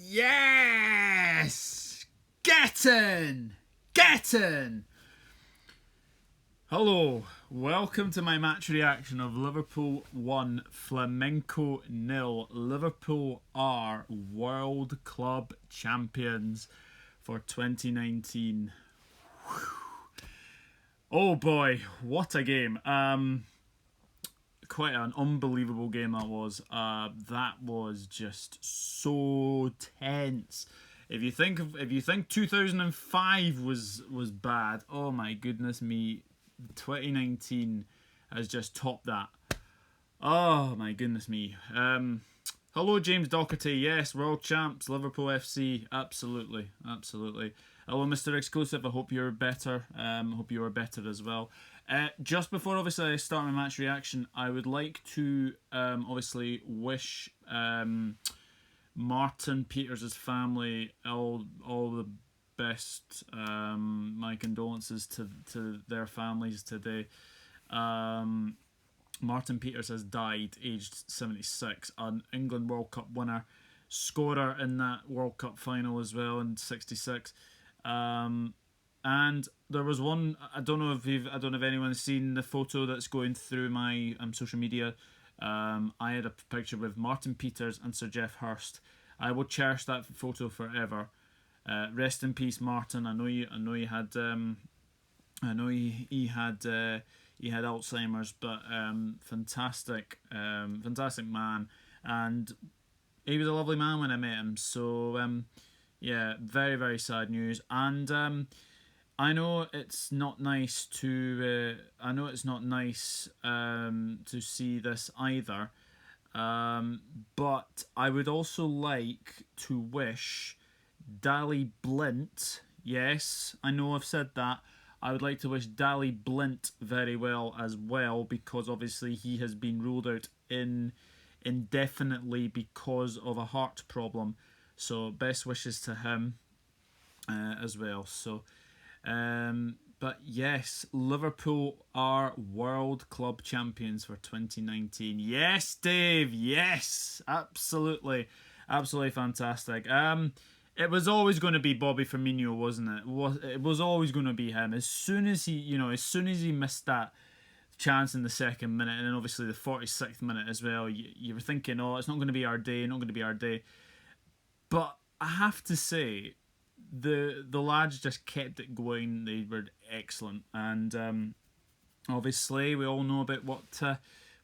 Yes! Get in! Get in! Hello, welcome to my match reaction of Liverpool 1, Flamengo 0. Liverpool are World Club Champions for 2019. Whew. Oh boy, what a game. Quite an unbelievable game that was. That was just so tense. If you think 2005 was bad, oh my goodness me, 2019 has just topped that. Oh my goodness me. Hello James Doherty. Yes, world champs, Liverpool FC. Absolutely, absolutely. Hello Mr. Exclusive. I hope you're better. Hope you are better as well. Just before obviously I start my match reaction, I would like to obviously wish Martin Peters' family all the best. My condolences to their families today. Martin Peters has died, aged 76, an England World Cup winner, scorer in that World Cup final as well in 66. And there was one. I don't know if anyone's seen the photo that's going through my social media. I had a picture with Martin Peters and Sir Geoff Hurst. I will cherish that photo forever. Rest in peace, Martin. I know you had. I know he had Alzheimer's, but fantastic man, and he was a lovely man when I met him. So yeah, very very sad news, and I know it's not nice to to see this either, but I would also like to wish Dally Blint. Yes, I know I've said that. I would like to wish Dally Blint very well as well, because obviously he has been ruled out indefinitely because of a heart problem. So best wishes to him as well. So, but yes, Liverpool are World Club Champions for 2019. Yes, Dave. Yes, absolutely, absolutely fantastic. It was always going to be Bobby Firmino, wasn't it? It was always going to be him. As soon as he missed that chance in the second minute, and then obviously the 46th minute as well, you were thinking, oh, it's not going to be our day, not going to be our day. But I have to say, the lads just kept it going. They were excellent, and obviously we all know about what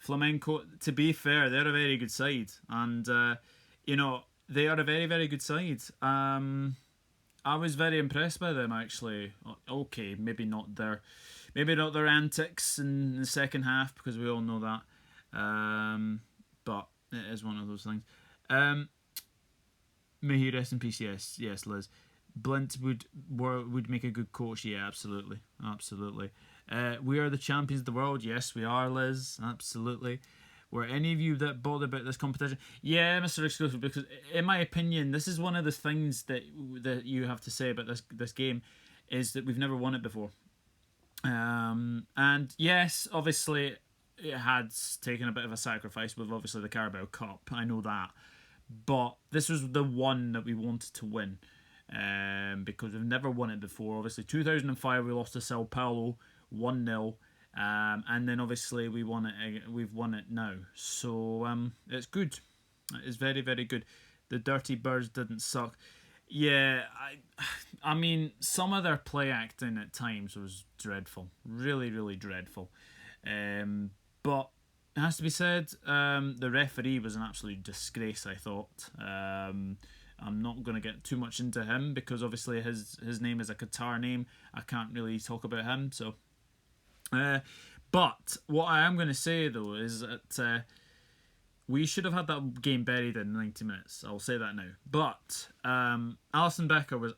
Flamengo. To be fair, they're a very good side, and they are a very very good side. I was very impressed by them actually. Okay, maybe not their antics in the second half, because we all know that. But it is one of those things. May he rest in peace. Yes, Liz. Blint would make a good coach. Yeah, absolutely. We are the champions of the world. Yes, we are, Liz. Absolutely. Were any of you that bothered about this competition? Yeah, Mr. Exclusive, because in my opinion, this is one of the things that you have to say about this game, is that we've never won it before. And yes, obviously it had taken a bit of a sacrifice with obviously the Carabao Cup. I know that. But this was the one that we wanted to win, because we've never won it before. Obviously, 2005 we lost to Sao Paulo 1-0, and then obviously we've won it now. So it's good. It's very very good. The Dirty Birds didn't suck. Yeah, I mean, some of their play acting at times was dreadful, really really dreadful. But it has to be said, the referee was an absolute disgrace, I thought. I'm not going to get too much into him, because obviously his name is a Qatar name. I can't really talk about him. So, but what I am going to say though is that we should have had that game buried in 90 minutes. I'll say that now. But Alisson Becker was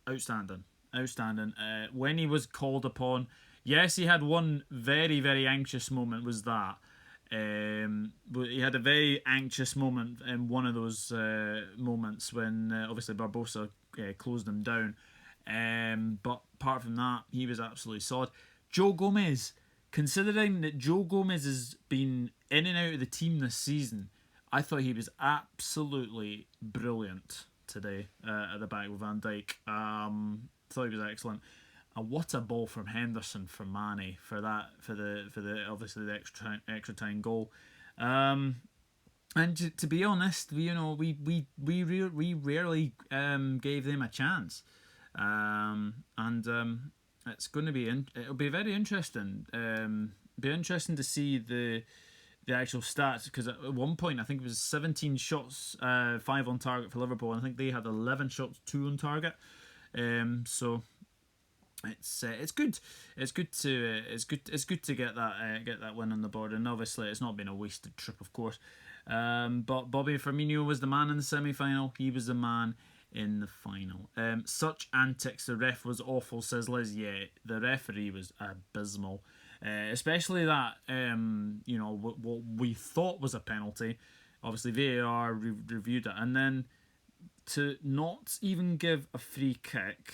outstanding. When he was called upon, yes, he had one very very anxious moment. Was that? He had a very anxious moment in one of those moments when obviously Barbosa closed him down. But apart from that, he was absolutely solid. Joe Gomez, considering that Joe Gomez has been in and out of the team this season, I thought he was absolutely brilliant. today at the back with Van Dijk. Thought he was excellent. And what a ball from Henderson for Mane for the obviously the extra time goal. And to be honest, we rarely gave them a chance, it's going to be it'll be very interesting. Be interesting to see the actual stats, because at one point I think it was 17 shots, 5 on target for Liverpool, and I think they had 11 shots, 2 on target. So it's good. It's good to get that win on the board, and obviously it's not been a wasted trip, of course. But Bobby Firmino was the man in the semi-final. He was the man in the final. Such antics. The ref was awful, says Liz. Yeah, the referee was abysmal. Especially that, what we thought was a penalty. Obviously, VAR reviewed it. And then to not even give a free kick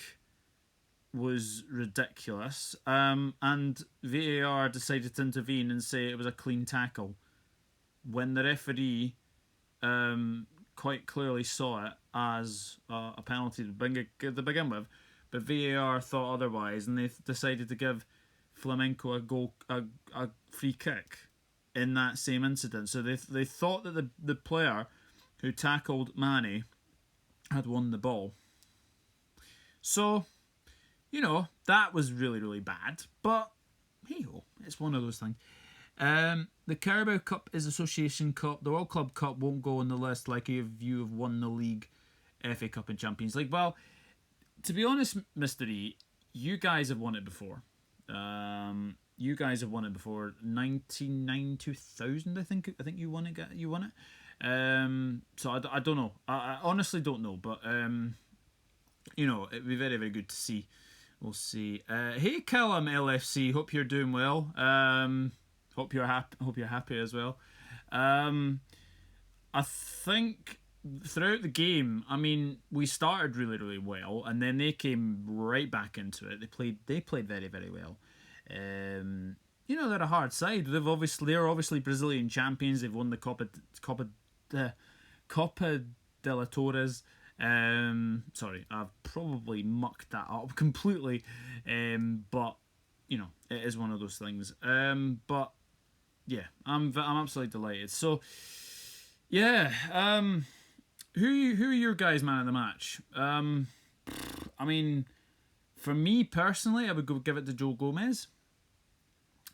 was ridiculous. And VAR decided to intervene and say it was a clean tackle, when the referee quite clearly saw it as a penalty to begin with, but VAR thought otherwise, and they decided to give Flamengo a free kick in that same incident. So they thought that the player who tackled Mane had won the ball. So, that was really, really bad. But hey-ho, it's one of those things. The Carabao Cup is Association Cup. The World Club Cup won't go on the list like if you have won the league, FA Cup and Champions League. Well, to be honest, Mr. E, you guys have won it before. You guys have won it before. 1999, 2000, I think you won it. So I don't know. I honestly don't know. But it'd be very, very good to see. We'll see. Hey, Callum LFC. Hope you're doing well. Hope you're happy as well. I think throughout the game, we started really, really well, and then they came right back into it. They played very, very well. They're a hard side. They're obviously Brazilian champions. They've won the Copa de la Torres. Sorry, I've probably mucked that up completely. But it is one of those things. But yeah, I'm absolutely delighted. So yeah, who are your guys' man of the match? For me personally, I would give it to Joe Gomez.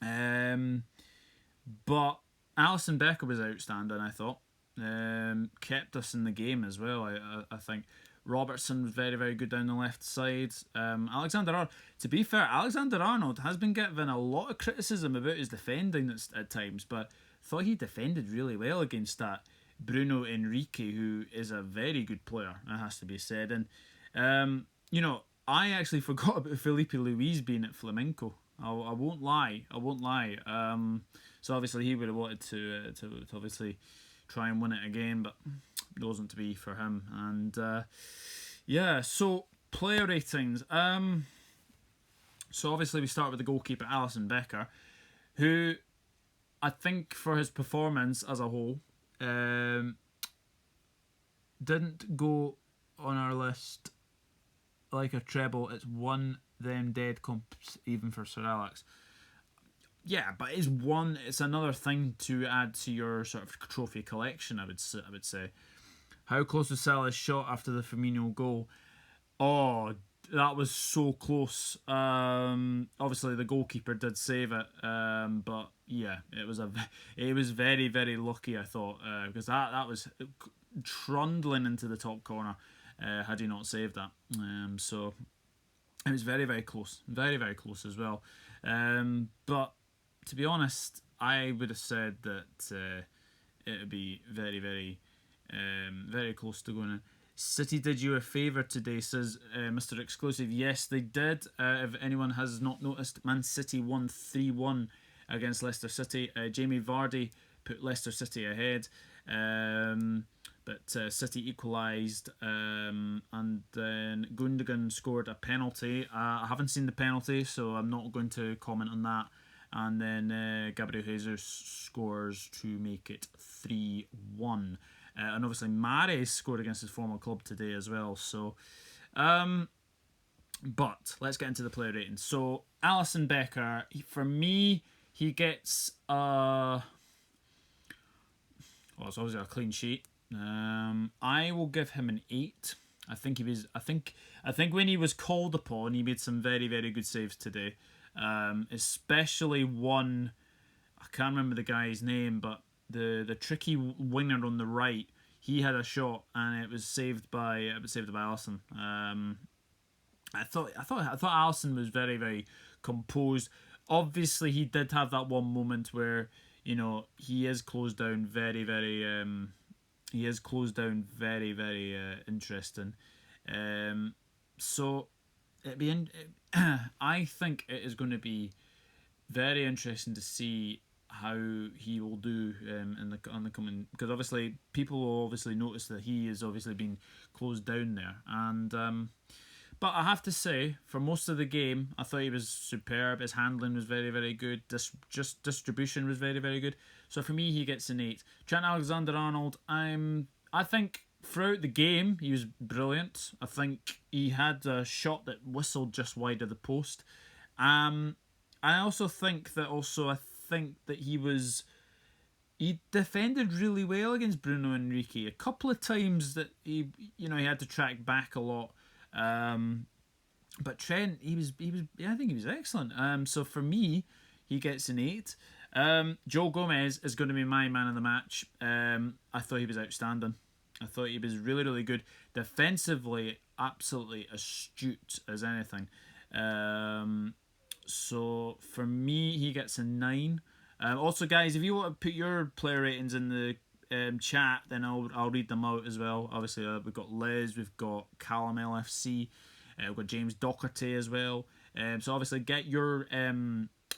But Alisson Becker was outstanding, I thought. Kept us in the game as well, I think. Robertson was very, very good down the left side. To be fair, Alexander-Arnold has been given a lot of criticism about his defending at times, but I thought he defended really well against that Bruno Henrique, who is a very good player, it has to be said. And I actually forgot about Felipe Luis being at Flamengo. I won't lie. So obviously he would have wanted to obviously try and win it again, but it wasn't to be for him. And so player ratings. So obviously we start with the goalkeeper, Alisson Becker, who I think for his performance as a whole didn't go on our list like a treble. It's one them dead comps even for Sir Alex. Yeah, but it's another thing to add to your sort of trophy collection, I would say. How close was Salah's shot after the Firmino goal? Oh, that was so close. Obviously the goalkeeper did save it, but yeah, it was very, very lucky, I thought, because that was trundling into the top corner had he not saved that. So it was very, very close, very, very close as well. But to be honest, I would have said that it would be very, very, very close to going in. City did you a favour today, says Mr. Exclusive. Yes, they did. If anyone has not noticed, Man City won 3-1 against Leicester City. Jamie Vardy put Leicester City ahead, but City equalised, and then Gundogan scored a penalty. I haven't seen the penalty, so I'm not going to comment on that. And then Gabriel Jesus scores to make it 3-1. and obviously Mahrez scored against his former club today as well. So, but let's get into the player ratings. So Alisson Becker, for me, he gets well, it's obviously a clean sheet. I will give him an 8. I think he was. I think when he was called upon, he made some very very good saves today. Especially one. I can't remember the guy's name, but the tricky winger on the right. He had a shot and it was saved by Alisson. I thought Alisson was very very composed. Obviously, he did have that one moment where he is closed down very very. He is closed down very very interesting. So it'd be I think it is going to be very interesting to see how he will do on the coming, because obviously people will obviously notice that he has obviously been closed down there, and but I have to say, for most of the game, I thought he was superb. His handling was very, very good. Just distribution was very, very good. So for me, he gets an 8. Trent Alexander-Arnold, I think throughout the game, he was brilliant. I think he had a shot that whistled just wide of the post. I also think that he defended really well against Bruno Henrique. A couple of times that he had to track back a lot. But Trent, I think he was excellent. So for me, he gets an 8. Joe Gomez is going to be my man of the match. I thought he was outstanding. I thought he was really, really good. Defensively, absolutely astute as anything. So for me, he gets a 9. Also, guys, if you want to put your player ratings in the chat, then I'll read them out as well. Obviously, we've got Liz, we've got Callum LFC, we've got James Docherty as well. So obviously, get your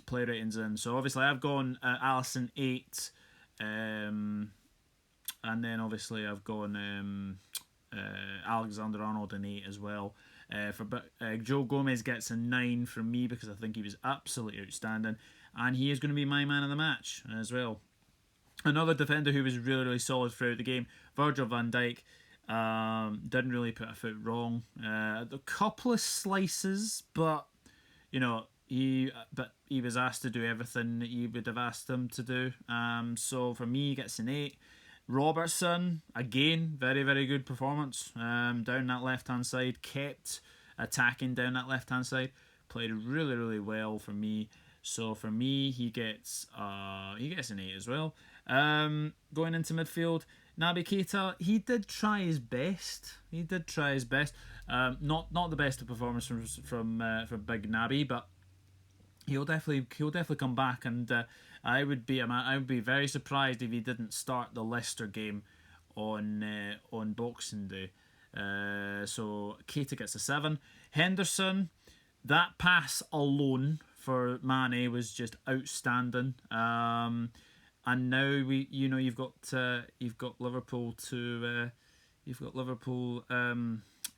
player ratings in. So obviously, I've gone Alisson 8, and then obviously I've gone Alexander-Arnold an 8 as well. But Joe Gomez gets a 9 from me because I think he was absolutely outstanding, and he is going to be my man of the match as well. Another defender who was really, really solid throughout the game, Virgil van Dijk, didn't really put a foot wrong. A couple of slices, but he was asked to do everything that you would have asked him to do. So for me, he gets an 8. Robertson, again, very, very good performance. Down that left-hand side, kept attacking down that left-hand side. Played really, really well for me. So for me, he gets an 8 as well. Going into midfield, Naby Keita, he did try his best. Not the best of performance from Big Naby, but he'll definitely come back, and I would be very surprised if he didn't start the Leicester game on Boxing Day. So Keita gets a 7. Henderson, that pass alone for Mane was just outstanding. And now you've got Liverpool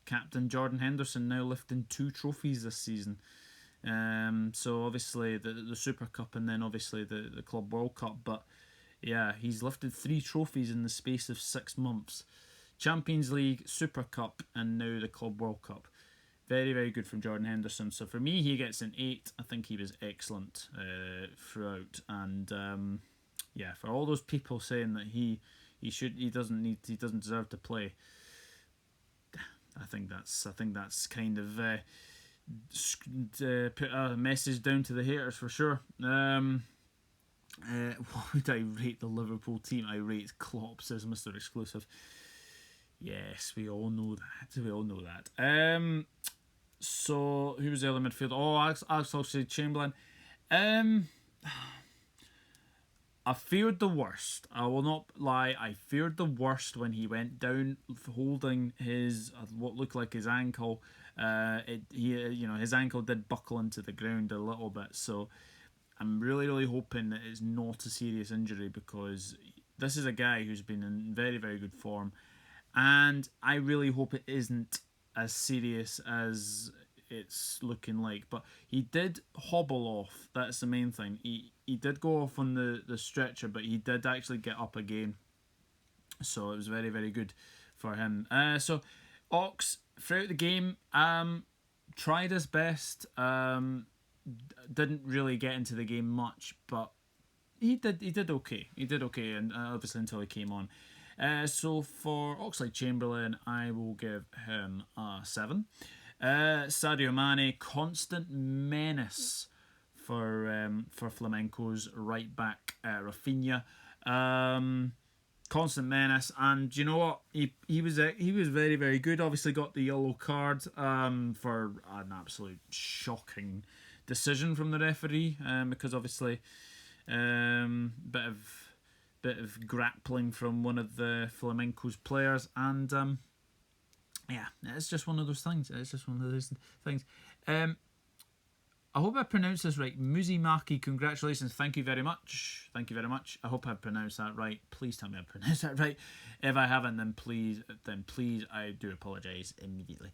captain Jordan Henderson now lifting 2 trophies this season. So obviously the Super Cup and then obviously the Club World Cup, but yeah, he's lifted 3 trophies in the space of 6 months. Champions League, Super Cup, and now the Club World Cup. Very, very good from Jordan Henderson. So for me, he gets an 8. I think he was excellent throughout, and for all those people saying that he doesn't deserve to play, I think that's kind of put a message down to the haters for sure. What would I rate the Liverpool team? I rate Klopp, says Mr. Exclusive. Yes, we all know that. So who was the other midfielder? Oh, Alex Oxlade-Chamberlain. I feared the worst. I will not lie. I feared the worst when he went down holding his what looked like his ankle. His ankle did buckle into the ground a little bit. So I'm really, really hoping that it's not a serious injury, because this is a guy who's been in very, very good form, and I really hope it isn't as serious as it's looking like. But he did hobble off. That's the main thing. He did go off on the stretcher, but he did actually get up again. So it was very, very good for him. So Ox, throughout the game, tried his best. Didn't really get into the game much, but he did okay. He did okay, and obviously until he came on. So for Oxlade-Chamberlain, I will give him a 7. Sadio Mane, constant menace for Flamenco's right back, Rafinha. Constant menace, and you know what? He was very, very good. Obviously got the yellow card for an absolute shocking decision from the referee, because obviously bit of grappling from one of the Flamenco's players, and yeah, it's just one of those things. It's just one of those things. I hope I pronounced this right. Muzimaki, congratulations. Thank you very much. Thank you very much. I hope I pronounced that right. Please tell me I pronounced that right. If I haven't, then please, I do apologise immediately.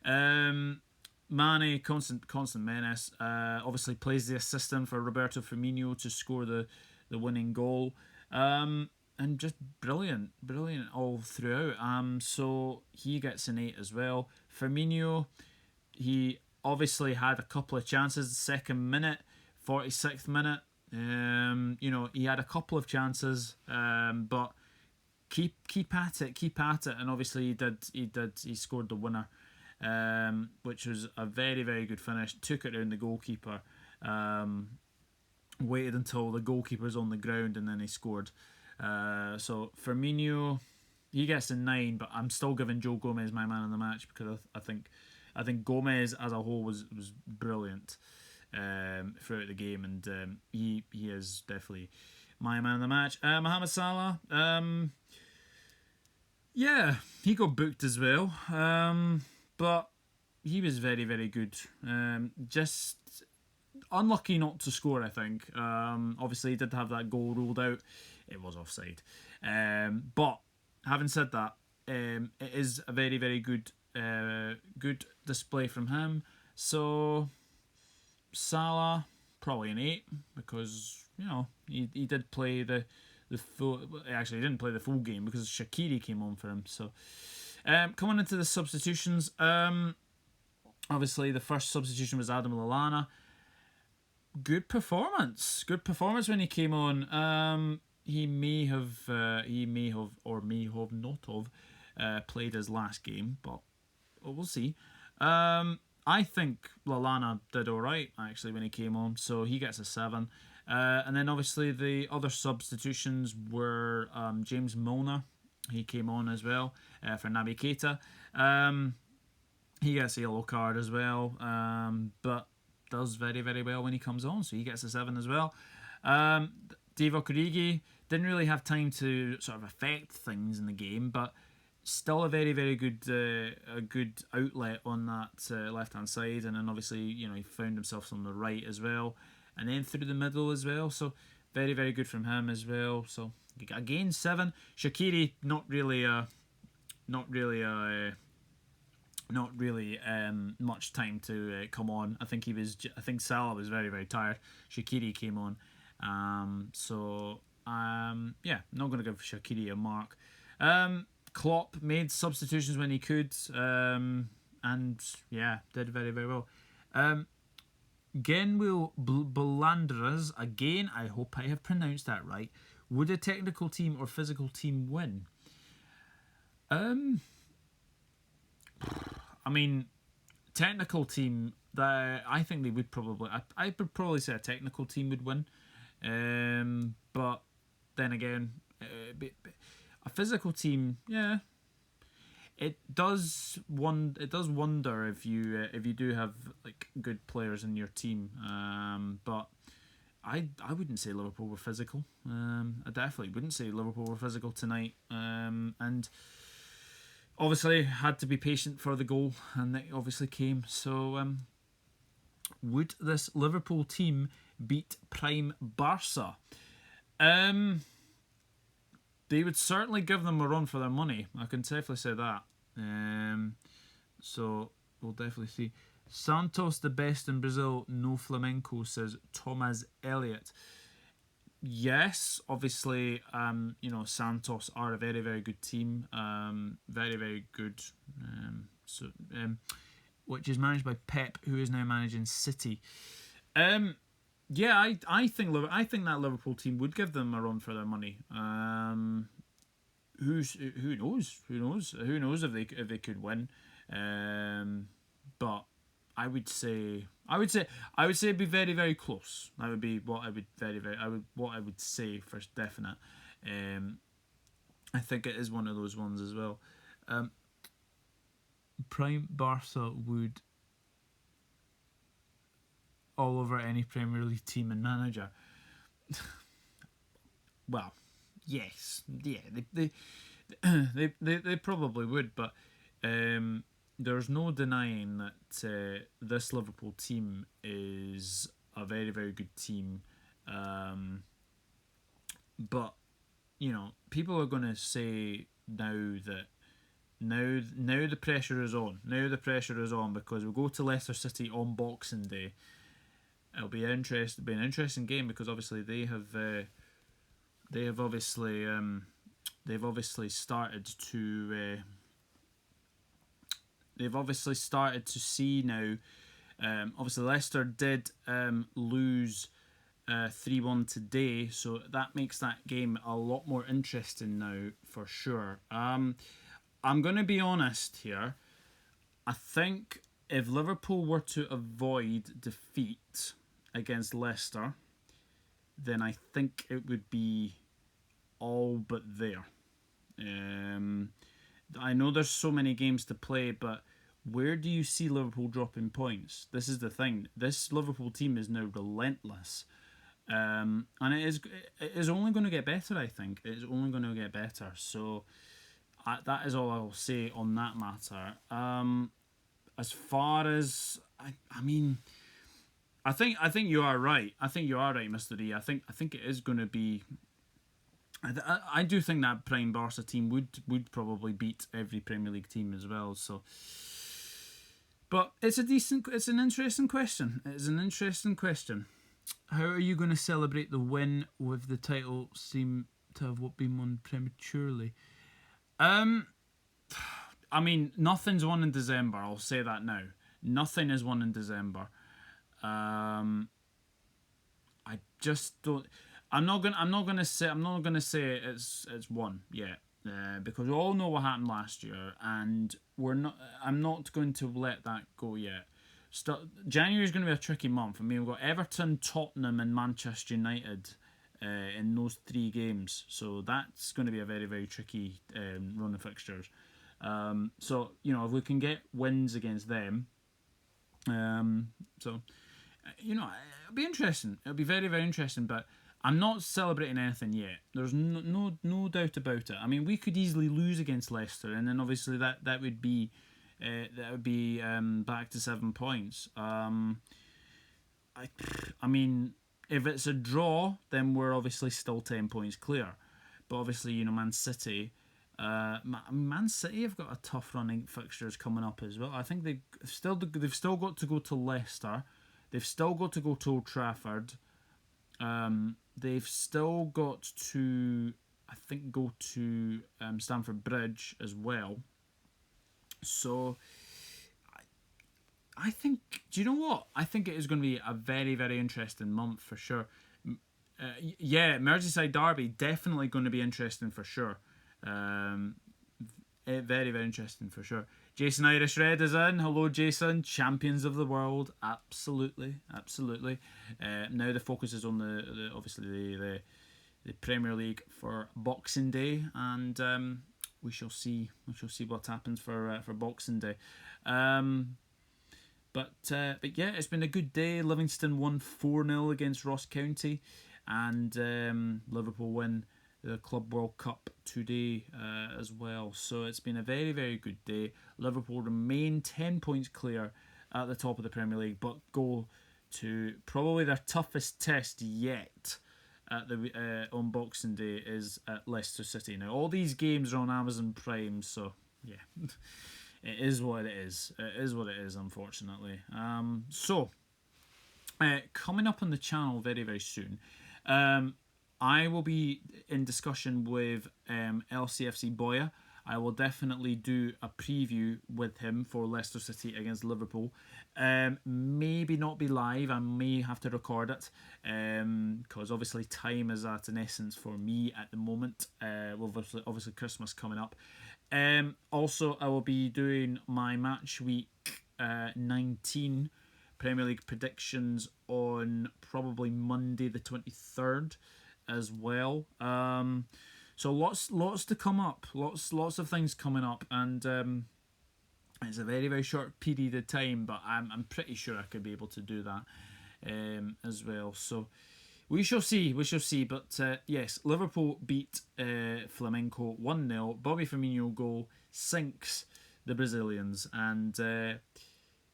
Mane, constant menace. Obviously plays the assistant for Roberto Firmino to score the winning goal. And just brilliant all throughout. So he gets an 8 as well. Firmino, he obviously had a couple of chances. The second minute, 46th minute. He had a couple of chances, but keep at it, and obviously he scored the winner, which was a very, very good finish. Took it around the goalkeeper, waited until the goalkeeper's on the ground, and then he scored. So Firmino, he gets a 9, but I'm still giving Joe Gomez my man of the match, because I think Gomez as a whole was brilliant throughout the game, and he is definitely my man of the match. Mohamed Salah, yeah, he got booked as well, but he was very, very good. Just unlucky not to score, I think. Obviously, he did have that goal ruled out. It was offside. But having said that, it is a very, very good display from him. So Salah, probably an 8, because he did play the full. Actually, he didn't play the full game because Shaqiri came on for him. So coming into the substitutions, obviously the first substitution was Adam Lallana. Good performance when he came on. He may have or may have not have played his last game, but we'll see. I think Lallana did alright actually when he came on, so he gets a 7. And then obviously the other substitutions were James Milner. He came on as well for Naby Keita. He gets a yellow card as well, but does very, very well when he comes on, so he gets a 7 as well. Divock Origi didn't really have time to sort of affect things in the game, but still a very, very good outlet on that left hand side, and then obviously he found himself on the right as well, and then through the middle as well. So very, very good from him as well. So again 7. Shaqiri not really much time to come on. I think Salah was very, very tired. Shaqiri came on. Yeah, not going to give Shaqiri a mark. Klopp made substitutions when he could, and yeah, did very, very well. Genwil Belandras, again, I hope I have pronounced that right. Would a technical team or physical team win? I mean, technical team, I think they would probably. I would probably say a technical team would win, but then again, a physical team, yeah, it does wonder if you do have like good players in your team, but I wouldn't say Liverpool were physical. I definitely wouldn't say Liverpool were physical tonight, and obviously had to be patient for the goal, and it obviously came. So would this Liverpool team beat prime Barca? They would certainly give them a run for their money. I can definitely say that. So we'll definitely see. Santos the best in Brazil, no flamenco, says Thomas Elliott. Yes, obviously, Santos are a very, very good team. Very, very good. So, which is managed by Pep, who is now managing City. Yeah, I think that Liverpool team would give them a run for their money. Who knows? Who knows if they could win? But I would say it'd be very, very close. That would be what I would what I would say for definite. Um, I think it is one of those ones as well. Prime Barca would all over any Premier League team and manager. Well, yes, yeah, they probably would, but there's no denying that this Liverpool team is a very, very good team. But people are going to say now that now the pressure is on. Now the pressure is on because we'll go to Leicester City on Boxing Day. It'll be an interesting game because obviously they've obviously started to see now. Obviously Leicester did lose 3-1 today, so that makes that game a lot more interesting now for sure. I'm going to be honest here. I think if Liverpool were to avoid defeat against Leicester, then I think it would be all but there. I know there's so many games to play, but where do you see Liverpool dropping points? This is the thing. This Liverpool team is now relentless. And it is only going to get better, I think. It is only going to get better. So that is all I'll say on that matter. As far as I think you are right. I think you are right, Mr. D. I think it is going to be. I do think that prime Barca team would probably beat every Premier League team as well. So, but it's an interesting question. It's an interesting question. How are you going to celebrate the win with the title seem to have been won prematurely? Nothing's won in December. I'll say that now. Nothing is won in December. I just don't. I'm not gonna say it's won yet, because we all know what happened last year, and I'm not going to let that go yet. January is going to be a tricky month. I mean, we've got Everton, Tottenham, and Manchester United in those 3 games, so that's going to be a very, very tricky run of fixtures. So if we can get wins against them, it'll be interesting. It'll be very, very interesting, but I'm not celebrating anything yet. There's no doubt about it. I mean, we could easily lose against Leicester, and then obviously that would be back to 7 points. I mean, if it's a draw, then we're obviously still 10 points clear. But obviously, Man City. Man City have got a tough running fixtures coming up as well. I think they've still got to go to Leicester. They've still got to go to Old Trafford. They've still got to, I think, go to Stamford Bridge as well. So, I think, do you know what? I think it is going to be a very, very interesting month for sure. Merseyside Derby, definitely going to be interesting for sure. Very, very interesting for sure. Jason Irish Red is in. Hello, Jason. Champions of the world. Absolutely. Now the focus is on the Premier League for Boxing Day, and we shall see what happens for Boxing Day. But yeah, it's been a good day. Livingston won 4-0 against Ross County, and Liverpool win the Club World Cup today as well. So it's been a very, very good day. Liverpool remain 10 points clear at the top of the Premier League, but go to probably their toughest test yet at the on Boxing Day is at Leicester City. Now, all these games are on Amazon Prime, so yeah, it is what it is. It is what it is, unfortunately. Coming up on the channel very, very soon, I will be in discussion with LCFC Boya. I will definitely do a preview with him for Leicester City against Liverpool. Maybe not be live. I may have to record it because obviously time is at an essence for me at the moment. With obviously Christmas coming up. Also, I will be doing my match week 19 Premier League predictions on probably Monday the 23rd as well. So lots to come up, lots of things coming up, and it's a very very short period of time, but I'm pretty sure I could be able to do that as well. So we shall see. But yes, Liverpool beat Flamengo 1-0. Bobby Firmino goal sinks the Brazilians, and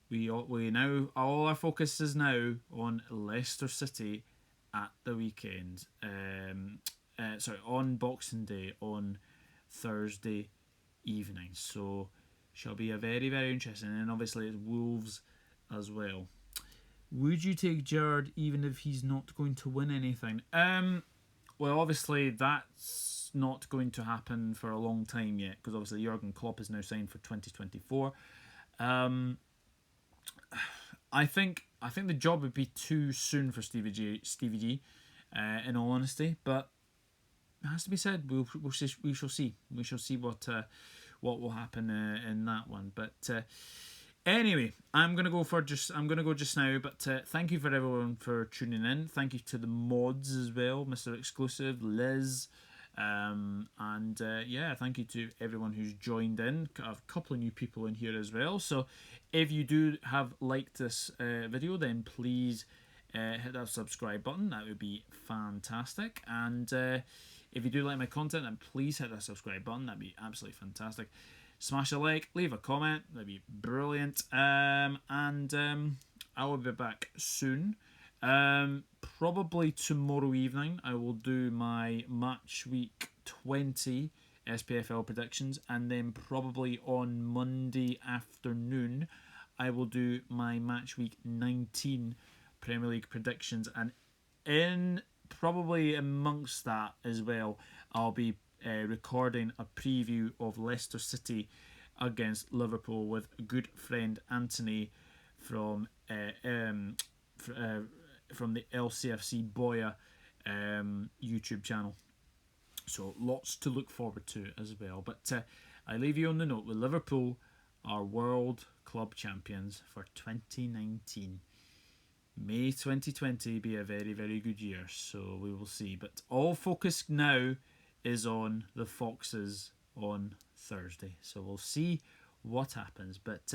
we now all our focus is now on Leicester City at the weekend. On Boxing Day on Thursday evening. So shall be a very very interesting, and obviously it's Wolves as well. Would you take Gerrard even if he's not going to win anything? Well, obviously that's not going to happen for a long time yet, because obviously Jurgen Klopp is now signed for 2024. I think the job would be too soon for Stevie G. In all honesty, but it has to be said. We shall see. We shall see what will happen in that one. But anyway, I'm gonna go just now. But thank you for everyone for tuning in. Thank you to the mods as well, Mr. Exclusive, Liz. Thank you to everyone who's joined in. I have a couple of new people in here as well. So if you do have liked this video, then please hit that subscribe button. That would be fantastic. And if you do like my content, then please hit that subscribe button. That'd be absolutely fantastic. Smash a like, leave a comment. That'd be brilliant. I will be back soon. Probably tomorrow evening I will do my match week 20 SPFL predictions, and then probably on Monday afternoon I will do my match week 19 Premier League predictions, and in probably amongst that as well I'll be recording a preview of Leicester City against Liverpool with good friend Anthony from the LCFC Boya YouTube channel. So lots to look forward to as well. But I leave you on the note with Liverpool are world club champions for 2019. May 2020 be a very, very good year, so we will see. But all focus now is on the Foxes on Thursday. So we'll see what happens. But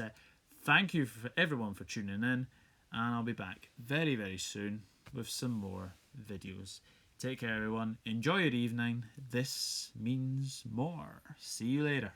thank you for everyone for tuning in, and I'll be back very, very soon with some more videos. Take care, everyone. Enjoy your evening. This means more. See you later.